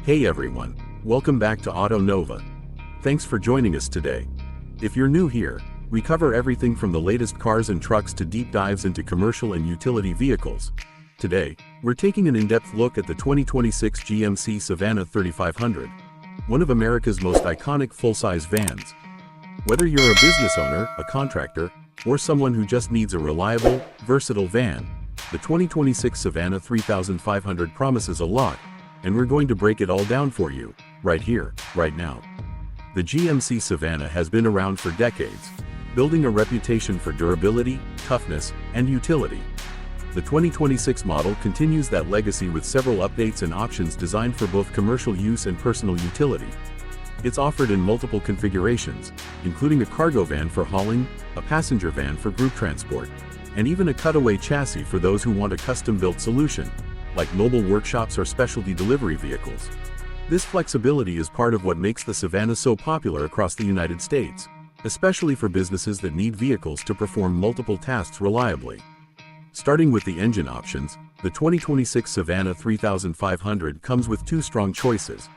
Hey everyone, welcome back to Auto Nova. Thanks for joining us today. If you're new here, we cover everything from the latest cars and trucks to deep dives into commercial and utility vehicles. Today, we're taking an in-depth look at the 2026 GMC Savana 3500, one of America's most iconic full-size vans. Whether you're a business owner, a contractor, or someone who just needs a reliable, versatile van, the 2026 Savana 3500 promises a lot, and we're going to break it all down for you, right here, right now. The GMC Savana has been around for decades, building a reputation for durability, toughness, and utility. The 2026 model continues that legacy with several updates and options designed for both commercial use and personal utility. It's offered in multiple configurations, including a cargo van for hauling, a passenger van for group transport, and even a cutaway chassis for those who want a custom-built solution, like mobile workshops or specialty delivery vehicles. This flexibility is part of what makes the Savana so popular across the United States, especially for businesses that need vehicles to perform multiple tasks reliably. Starting with the engine options, the 2026 Savana 3500 comes with two strong choices.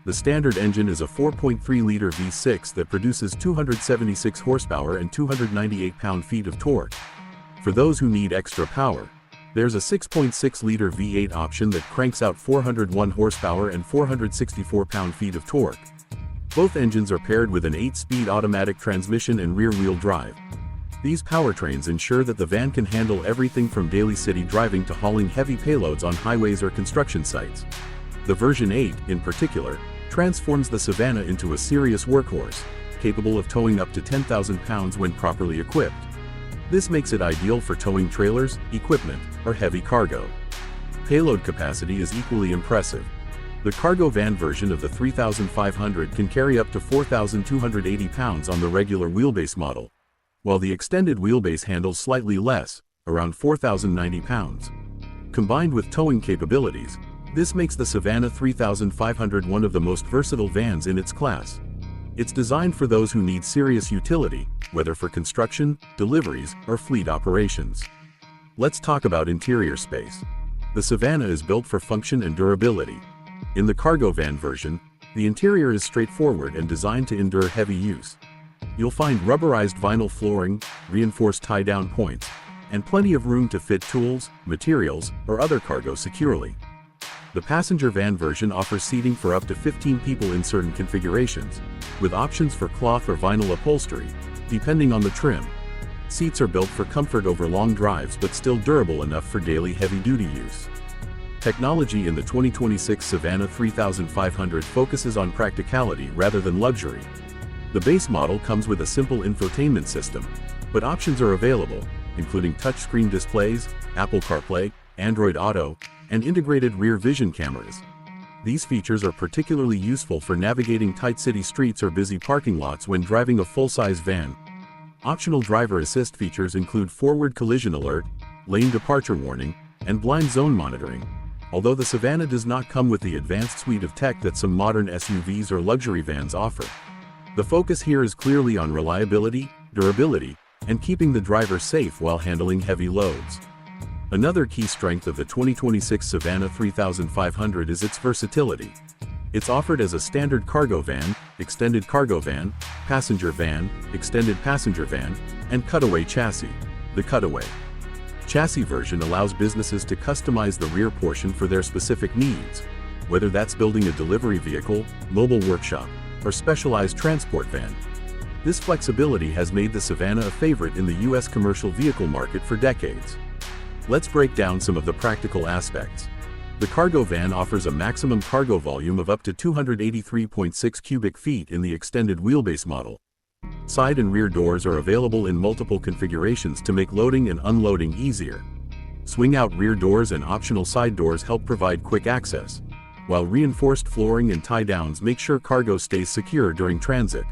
The standard engine is a 4.3-liter V6 that produces 276 horsepower and 298 pound-feet of torque. For those who need extra power, there's a 6.6-liter V8 option that cranks out 401 horsepower and 464 pound-feet of torque. Both engines are paired with an 8-speed automatic transmission and rear-wheel drive. These powertrains ensure that the van can handle everything from daily city driving to hauling heavy payloads on highways or construction sites. The version 8, in particular, transforms the Savana into a serious workhorse, capable of towing up to 10,000 pounds when properly equipped. This makes it ideal for towing trailers, equipment, or heavy cargo. Payload capacity is equally impressive. The cargo van version of the 3500 can carry up to 4,280 pounds on the regular wheelbase model, while the extended wheelbase handles slightly less, around 4,090 pounds. Combined with towing capabilities, this makes the Savana 3500 one of the most versatile vans in its class. It's designed for those who need serious utility, whether for construction, deliveries, or fleet operations. Let's talk about interior space. The Savana is built for function and durability. In the cargo van version, the interior is straightforward and designed to endure heavy use. You'll find rubberized vinyl flooring, reinforced tie-down points, and plenty of room to fit tools, materials, or other cargo securely. The passenger van version offers seating for up to 15 people in certain configurations, with options for cloth or vinyl upholstery, depending on the trim. Seats are built for comfort over long drives but still durable enough for daily heavy-duty use. Technology in the 2026 Savana 3500 focuses on practicality rather than luxury. The base model comes with a simple infotainment system, but options are available, including touchscreen displays, Apple CarPlay, Android Auto, and integrated rear vision cameras. These features are particularly useful for navigating tight city streets or busy parking lots when driving a full-size van. Optional driver assist features include forward collision alert, lane departure warning, and blind zone monitoring, although the Savana does not come with the advanced suite of tech that some modern SUVs or luxury vans offer. The focus here is clearly on reliability, durability, and keeping the driver safe while handling heavy loads. Another key strength of the 2026 Savana 3500 is its versatility. It's offered as a standard cargo van, extended cargo van, passenger van, extended passenger van, and cutaway chassis. The cutaway chassis version allows businesses to customize the rear portion for their specific needs, whether that's building a delivery vehicle, mobile workshop, or specialized transport van. This flexibility has made the Savana a favorite in the U.S. commercial vehicle market for decades. Let's break down some of the practical aspects. The cargo van offers a maximum cargo volume of up to 283.6 cubic feet in the extended wheelbase model. Side and rear doors are available in multiple configurations to make loading and unloading easier. Swing-out rear doors and optional side doors help provide quick access, while reinforced flooring and tie-downs make sure cargo stays secure during transit.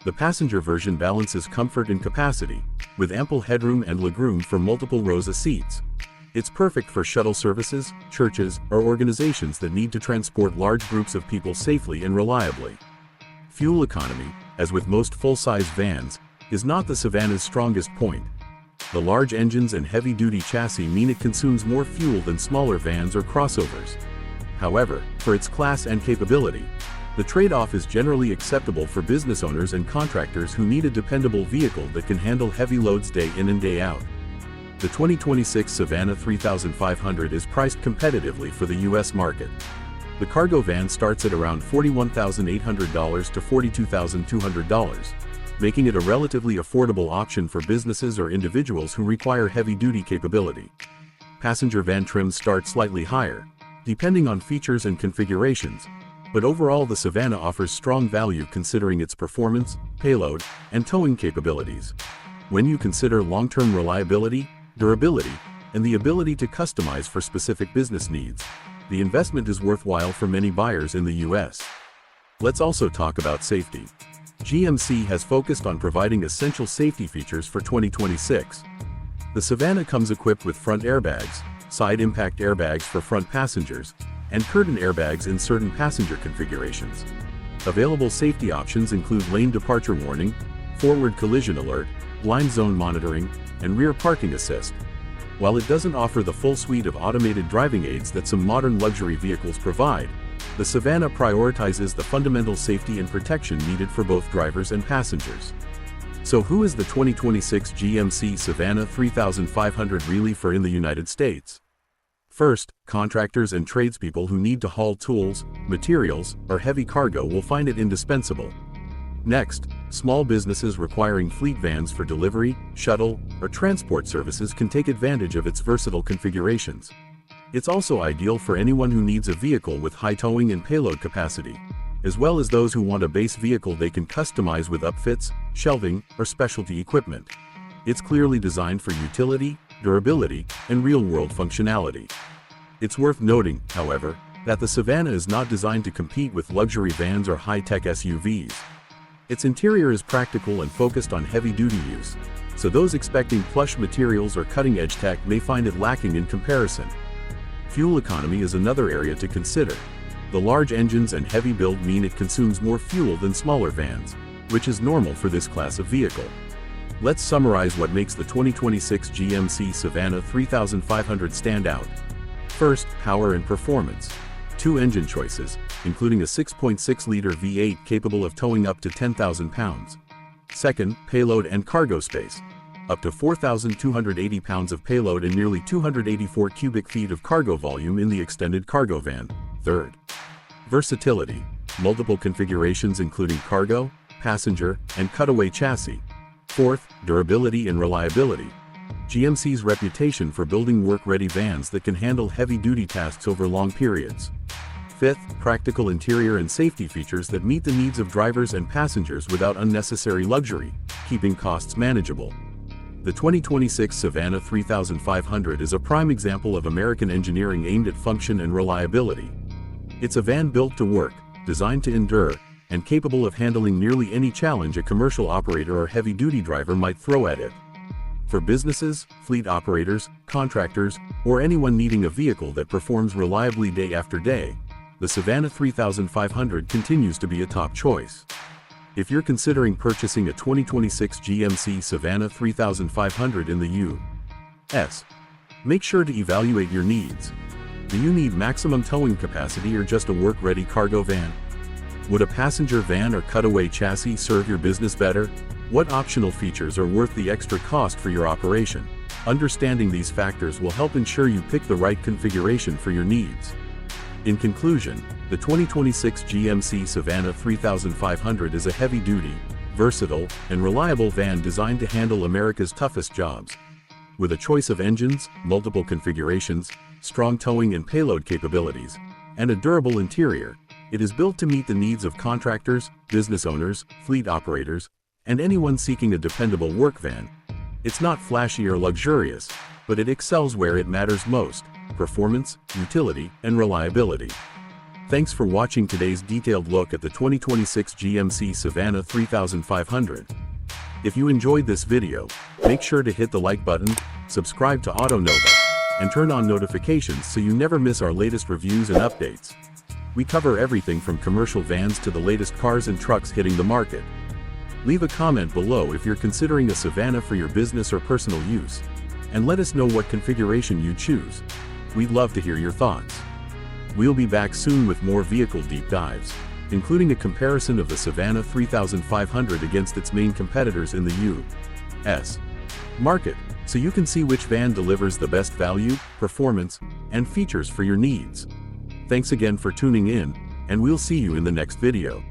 The passenger version balances comfort and capacity, with ample headroom and legroom for multiple rows of seats. It's perfect for shuttle services, churches, or organizations that need to transport large groups of people safely and reliably. Fuel economy, as with most full-size vans, is not the Savana's strongest point. The large engines and heavy-duty chassis mean it consumes more fuel than smaller vans or crossovers. However, for its class and capability, the trade-off is generally acceptable for business owners and contractors who need a dependable vehicle that can handle heavy loads day in and day out. The 2026 Savana 3500 is priced competitively for the U.S. market. The cargo van starts at around $41,800 to $42,200, making it a relatively affordable option for businesses or individuals who require heavy-duty capability. Passenger van trims start slightly higher, depending on features and configurations, but overall the Savana offers strong value considering its performance, payload, and towing capabilities. When you consider long-term reliability, durability, and the ability to customize for specific business needs, the investment is worthwhile for many buyers in the U.S. Let's also talk about safety. GMC has focused on providing essential safety features for 2026. The Savana comes equipped with front airbags, side impact airbags for front passengers, and curtain airbags in certain passenger configurations. Available safety options include lane departure warning, forward collision alert, blind zone monitoring, and rear parking assist. While it doesn't offer the full suite of automated driving aids that some modern luxury vehicles provide, the Savana prioritizes the fundamental safety and protection needed for both drivers and passengers. So who is the 2026 GMC Savana 3500 really for in the United States? First, contractors and tradespeople who need to haul tools, materials, or heavy cargo will find it indispensable. Next, small businesses requiring fleet vans for delivery, shuttle, or transport services can take advantage of its versatile configurations. It's also ideal for anyone who needs a vehicle with high towing and payload capacity, as well as those who want a base vehicle they can customize with upfits, shelving, or specialty equipment. It's clearly designed for utility, durability, and real-world functionality. It's worth noting, however, that the Savana is not designed to compete with luxury vans or high-tech SUVs. Its interior is practical and focused on heavy-duty use, so those expecting plush materials or cutting-edge tech may find it lacking in comparison. Fuel economy is another area to consider. The large engines and heavy build mean it consumes more fuel than smaller vans, which is normal for this class of vehicle. Let's summarize what makes the 2026 GMC Savana 3500 stand out. First, power and performance. Two engine choices, including a 6.6-liter V8 capable of towing up to 10,000 pounds. Second, payload and cargo space. Up to 4,280 pounds of payload and nearly 284 cubic feet of cargo volume in the extended cargo van. Third, versatility. Multiple configurations including cargo, passenger, and cutaway chassis. Fourth, durability and reliability. GMC's reputation for building work-ready vans that can handle heavy-duty tasks over long periods. Fifth, practical interior and safety features that meet the needs of drivers and passengers without unnecessary luxury, keeping costs manageable. The 2026 Savana 3500 is a prime example of American engineering aimed at function and reliability. It's a van built to work, designed to endure, and capable of handling nearly any challenge a commercial operator or heavy-duty driver might throw at it. For businesses, fleet operators, contractors, or anyone needing a vehicle that performs reliably day after day, the Savana 3500 continues to be a top choice. If you're considering purchasing a 2026 GMC Savana 3500 in the U.S., make sure to evaluate your needs. Do you need maximum towing capacity or just a work-ready cargo van? Would a passenger van or cutaway chassis serve your business better? What optional features are worth the extra cost for your operation? Understanding these factors will help ensure you pick the right configuration for your needs. In conclusion, the 2026 GMC Savana 3500 is a heavy-duty, versatile, and reliable van designed to handle America's toughest jobs. With a choice of engines, multiple configurations, strong towing and payload capabilities, and a durable interior, it is built to meet the needs of contractors, business owners, fleet operators, and anyone seeking a dependable work van. It's not flashy or luxurious, but it excels where it matters most: performance, utility, and reliability. Thanks for watching today's detailed look at the 2026 GMC Savana 3500. If you enjoyed this video, make sure to hit the like button, subscribe to AutoNova, and turn on notifications so you never miss our latest reviews and updates. We cover everything from commercial vans to the latest cars and trucks hitting the market. Leave a comment below if you're considering a Savana for your business or personal use, and let us know what configuration you choose. We'd love to hear your thoughts. We'll be back soon with more vehicle deep dives, including a comparison of the Savana 3500 against its main competitors in the U.S. market, so you can see which van delivers the best value, performance, and features for your needs. Thanks again for tuning in, and we'll see you in the next video.